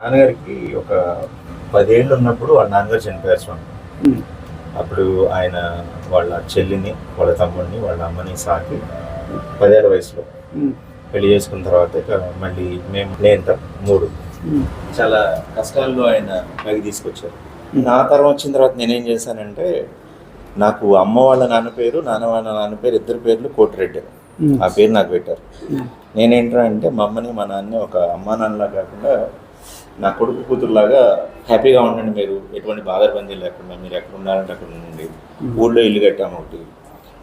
నాన్నగారికి ఒక 10 ఏళ్ళు ఉన్నప్పుడు వాళ్ళ నాన్నగారు చనిపోయారు స్వామి. అప్పుడు ఆయన వాళ్ళ చెల్లిని, వాళ్ళ తమ్ముడిని, వాళ్ళ అమ్మని సాకి 10 ఏళ్ళ వయసులో పెళ్లి చేసుకున్న తర్వాత ఇక మళ్ళీ నేను 3 చాలా కష్టాల్లో ఆయన పైకి తీసుకొచ్చారు. నా తరం వచ్చిన తర్వాత నేనేం చేశానంటే, నాకు అమ్మ వాళ్ళ నాన్న పేరు, నాన్న వాళ్ళ నాన్న పేరు, ఇద్దరు పేర్లు కోటిరెడ్డి. ఆ పేరు నాకు పెట్టారు. నేనేంట్రా అంటే మా అమ్మని మా నాన్నని ఒక అమ్మా నాన్నలా కాకుండా నా కొడుకు కూతురులాగా హ్యాపీగా ఉండండి, మీరు ఎటువంటి బాధబందీ లేకుండా, మీరు ఎక్కడ ఉన్నారంటే అక్కడ ఉండండి. ఊళ్ళో ఇల్లు కట్టాము, ఒకటి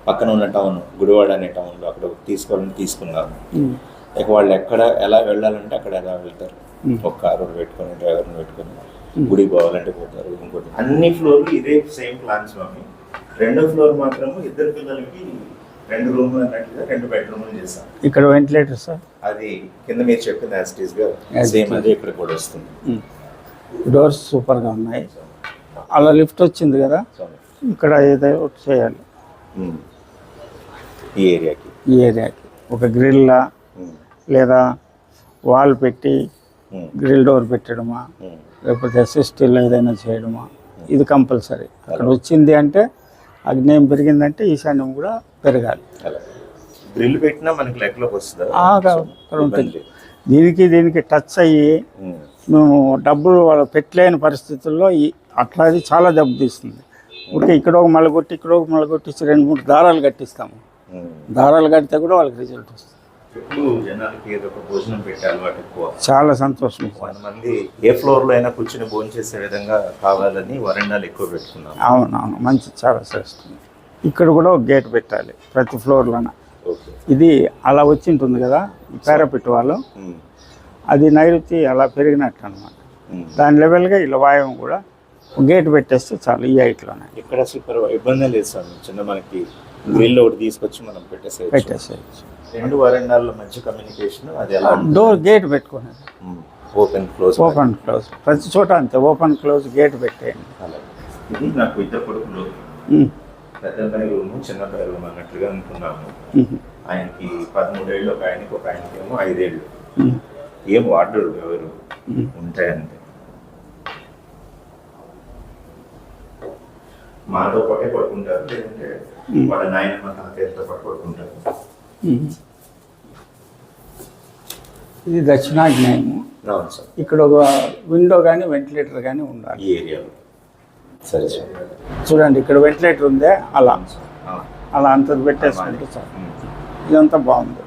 పక్కన ఉన్న టౌన్ గుడివాడ అనే టౌన్లో అక్కడ తీసుకోవాలని తీసుకున్నాము. ఇక వాళ్ళు ఎక్కడ ఎలా వెళ్ళాలంటే అక్కడ ఎలా వెళ్తారు. ఒక కారు పెట్టుకొని, డ్రైవర్ని పెట్టుకొని గుడికి పోవాలంటే పోతారు. ఇంకోటి అన్ని ఫ్లోర్లు ఇదే సేమ్ ప్లాన్ స్వామి. 2వ ఫ్లోర్ మాత్రము ఇద్దరు పిల్లలకి 2 రూమ్లు అన్నట్లుగా 2 బెడ్రూమ్లు చేశాను. ఇక్కడ వెంటిలేటర్ సార్, అది కింద మీరు చెప్పిన యాస్టీస్గా సేమ్ అదే ఇక్కడ కూడా వస్తుంది. డోర్స్ సూపర్గా ఉన్నాయి. అలా లిఫ్ట్ వచ్చింది కదా, ఇక్కడ ఏదో చేయాలి ఈ ఏరియాకి ఒక గ్రిల్లా లేదా వాల్ పెట్టి గ్రిల్ డోర్ పెట్టడమా, లేకపోతే సిస్టిల్ ఏదైనా చేయడమా, ఇది కంపల్సరీ. అక్కడ వచ్చింది అంటే అగ్నేయం పెరిగిందంటే ఈశాన్యం కూడా పెరగాలి. గ్రిల్ పెట్టినా మనకి లెక్కలోకి వస్తుంది. అక్కడ ఉంటుంది. దీనికి టచ్ అయ్యి మేము డబ్బులు వాళ్ళు పెట్టలేని పరిస్థితుల్లో అట్లాది చాలా దెబ్బతీస్తుంది. ఊరికే ఇక్కడ ఒక మలగొట్టి ఇక్కడ ఒక మలగొట్టి 2-3 దారాలు కట్టిస్తాము. దారాలు కడితే కూడా వాళ్ళకి రిజల్ట్ వస్తుంది. జనాలకి ఏదో ఒక భోజనం పెట్టే అలవాటు ఎక్కువ. చాలా సంతోషం. కొంతమంది ఏ ఫ్లోర్లో అయినా కూర్చొని భోజనం చేసే విధంగా కావాలని వరండాలు ఎక్కువ పెట్టుకున్నాం. అవునవును, మంచి చాలా శ్రేష్టం. ఇక్కడ కూడా ఒక గేట్ పెట్టాలి ప్రతి ఫ్లోర్లోన. ఇది అలా వచ్చి ఉంటుంది కదా పారాపిట్ వాళ్ళు, అది నైరుతి అలా పెరిగినట్టు అనమాట. దాని లెవెల్గా ఇలా వాయువు కూడా గేట్ పెట్టేస్తే చాలు. ఈ హైట్లోనే ఇక్కడ అసలు ఇబ్బంది లేదు సార్. చిన్న మనకి గ్రిల్ ఒకటి తీసుకొచ్చి మనం పెట్టేసేయచ్చు. 2 వరండాల్లో మంచి కమ్యూనికేషన్. అది ఎలా డోర్ గేట్ పెట్టుకునేది, ఓపెన్ క్లోజ్ ప్రతి చోట అంతే, ఓపెన్ క్లోజ్ గేట్ పెట్టేయండి. ఇది నాకు ఇద్దరు కొడుకులు, పెద్ద అబ్బాయి రూము, చిన్న అబ్బాయి రూమ్ అన్నట్లుగా అనుకున్నాము. ఆయనకి 13 ఏళ్ళు, ఒక ఆయనకి ఏమో 5 ఏళ్ళు. ఏం వాడరు, ఎవరు ఉంటాయంతే. మాతో పాటే పడుకుంటారు, లేదంటే వాళ్ళ నాయనమ్మ తాతయ్యతో పాటు పడుకుంటారు. ఇది దక్షిణాగ్నేయము. అవును సార్. ఇక్కడ ఒక విండో కానీ వెంటిలేటర్ కానీ ఉండాలి ఈ ఏరియాలో. సరే సార్. చూడండి ఇక్కడ వెంటిలేటర్ ఉందే, అలా అంత పెట్టేసుకుంటే సార్. ఇదంతా బాగుంది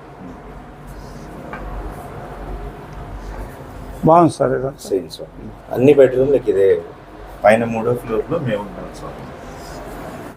సార్. ఇదంతా సేమ్ సార్. అన్ని బెడ్రూమ్లకి ఇదే. పైన 3వ ఫ్లోర్లో మేము ఉంటాం సార్.